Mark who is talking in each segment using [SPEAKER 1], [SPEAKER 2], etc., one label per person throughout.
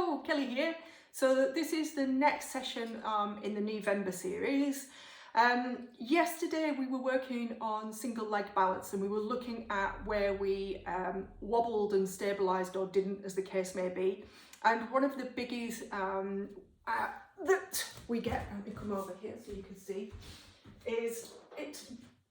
[SPEAKER 1] Hello, Kelly here. So this is the next session in the Kneevember series. Yesterday we were working on single leg balance and we were looking at where we wobbled and stabilised or didn't, as the case may be. And one of the biggies that we get, let me come over here so you can see, is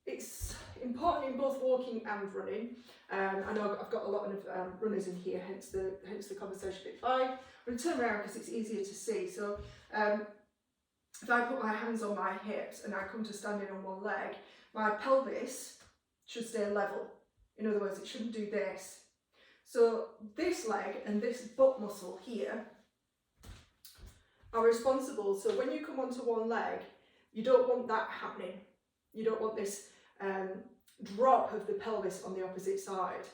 [SPEAKER 1] it's important in both walking and running. I know I've got a lot of runners in here, hence the conversation bit 5. I'm going to turn around because it's easier to see. So if I put my hands on my hips and I come to standing on one leg, my pelvis should stay level. In other words, it shouldn't do this. So this leg and this butt muscle here are responsible. So when you come onto one leg, you don't want that happening. You don't want this drop of the pelvis on the opposite side.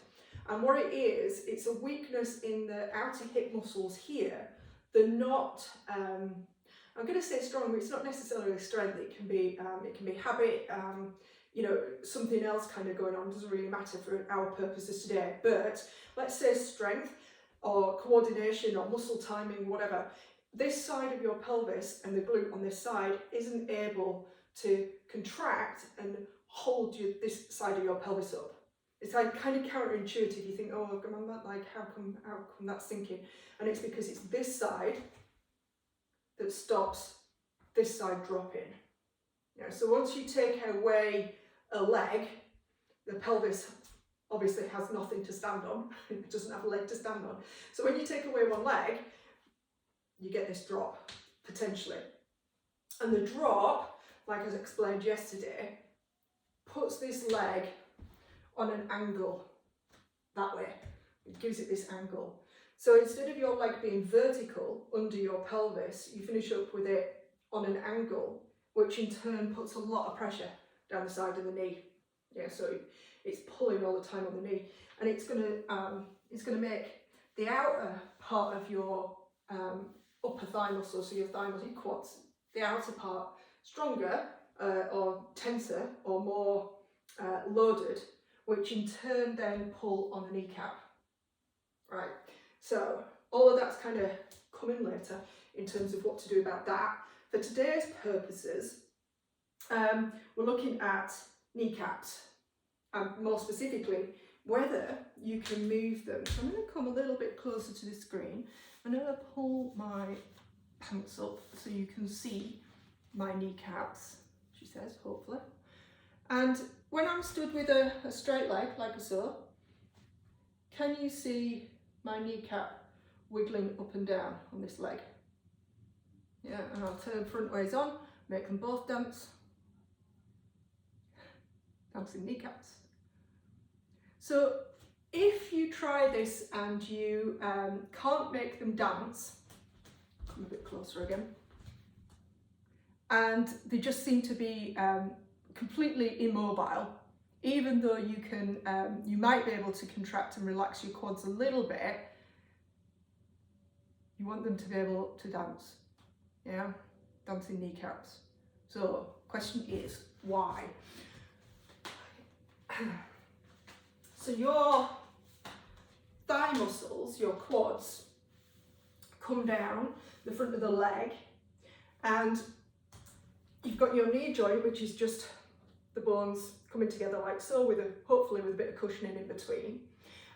[SPEAKER 1] And what it is, it's a weakness in the outer hip muscles here. They're not, I'm going to say strong, but it's not necessarily strength. It can be habit, you know, something else kind of going on. It doesn't really matter for our purposes today. But let's say strength or coordination or muscle timing, whatever. This side of your pelvis and the glute on this side isn't able to contract and hold this side of your pelvis up. It's like kind of counterintuitive. You think, oh, I'm not like, how come that's sinking? And it's because it's this side that stops this side dropping. Yeah, so once you take away a leg, the pelvis obviously has nothing to stand on. It doesn't have a leg to stand on. So when you take away one leg, you get this drop, potentially. And the drop, like I explained yesterday, puts this leg on an angle that way. It gives it this angle. So instead of your leg being vertical under your pelvis, you finish up with it on an angle, which in turn puts a lot of pressure down the side of the knee. Yeah, so it's pulling all the time on the knee, and it's gonna make the outer part of your upper thigh muscle, so your thigh muscle, your quads, the outer part stronger or tenser or more loaded, which in turn then pull on the kneecap. Right, so all of that's kind of coming later in terms of what to do about that. For today's purposes, we're looking at kneecaps, and more specifically whether you can move them. So I'm going to come a little bit closer to the screen. I'm going to pull my pants up so you can see my kneecaps, she says, hopefully. And when I'm stood with a straight leg, like so, can you see my kneecap wiggling up and down on this leg? Yeah, and I'll turn front ways on, make them both dance. Dancing kneecaps. So if you try this and you can't make them dance, come a bit closer again, and they just seem to be completely immobile, even though you can, you might be able to contract and relax your quads a little bit, you want them to be able to dance, yeah, dancing kneecaps. So question is, why? So your thigh muscles, your quads, come down the front of the leg, and you've got your knee joint, which is just the bones coming together like so, hopefully with a bit of cushioning in between.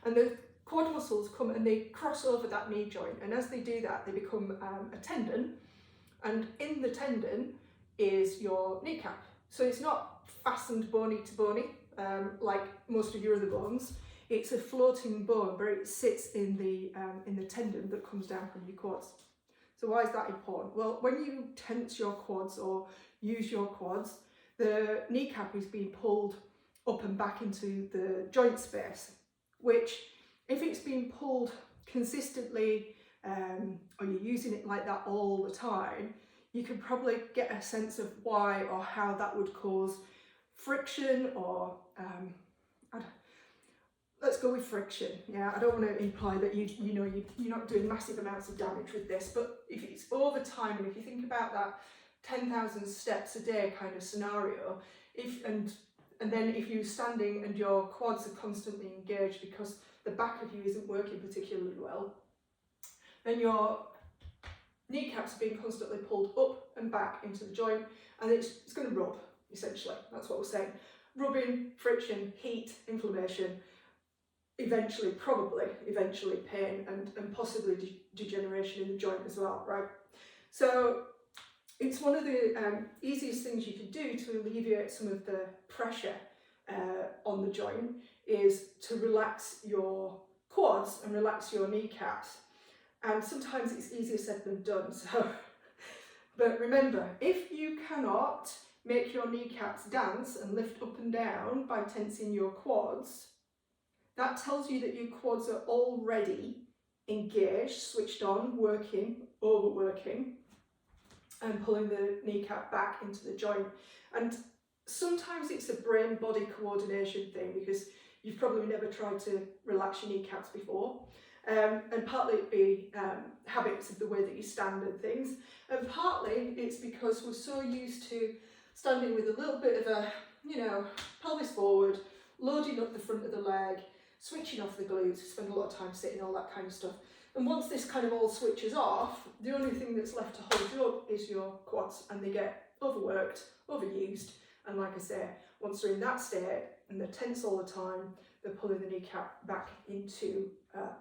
[SPEAKER 1] And the quad muscles come and they cross over that knee joint, and as they do that, they become a tendon, and in the tendon is your kneecap. So it's not fastened bony to bony like most of your other bones. It's a floating bone, but it sits in the tendon that comes down from your quads. So why is that important? Well, when you tense your quads or use your quads, the kneecap is being pulled up and back into the joint space, which if it's being pulled consistently or you're using it like that all the time, you can probably get a sense of why or how that would cause friction or let's go with friction. Yeah, I don't want to imply that you're not doing massive amounts of damage with this, but if it's over time, and if you think about that 10,000 steps a day kind of scenario, and then if you're standing and your quads are constantly engaged because the back of you isn't working particularly well, then your kneecaps are being constantly pulled up and back into the joint, and it's going to rub, essentially. That's what we're saying. Rubbing, friction, heat, inflammation, eventually pain and possibly degeneration in the joint as well, right? So it's one of the easiest things you can do to alleviate some of the pressure on the joint is to relax your quads and relax your kneecaps. And sometimes it's easier said than done. So, but remember, if you cannot make your kneecaps dance and lift up and down by tensing your quads, that tells you that your quads are already engaged, switched on, working, overworking, and pulling the kneecap back into the joint. And sometimes it's a brain-body coordination thing, because you've probably never tried to relax your kneecaps before. And partly it be habits of the way that you stand and things. And partly it's because we're so used to standing with a little bit of a, pelvis forward, loading up the front of the leg, switching off the glutes. We spend a lot of time sitting, all that kind of stuff. And once this kind of all switches off, the only thing that's left to hold you up is your quads, and they get overworked, overused. And like I say, once they're in that state and they're tense all the time, they're pulling the kneecap back into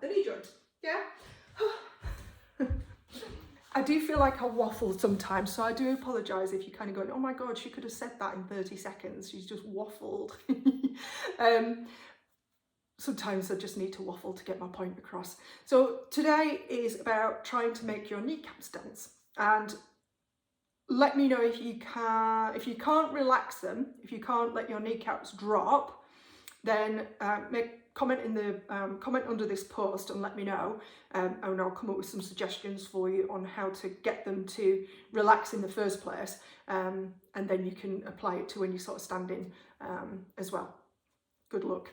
[SPEAKER 1] the knee joint. Yeah? I do feel like I waffle sometimes, so I do apologise if you're kind of going, oh my God, she could have said that in 30 seconds. She's just waffled. Sometimes I just need to waffle to get my point across. So today is about trying to make your kneecaps dance. And let me know if you can't relax them, if you can't let your kneecaps drop, then comment under this post and let me know, and I'll come up with some suggestions for you on how to get them to relax in the first place, and then you can apply it to when you're sort of standing as well. Good luck.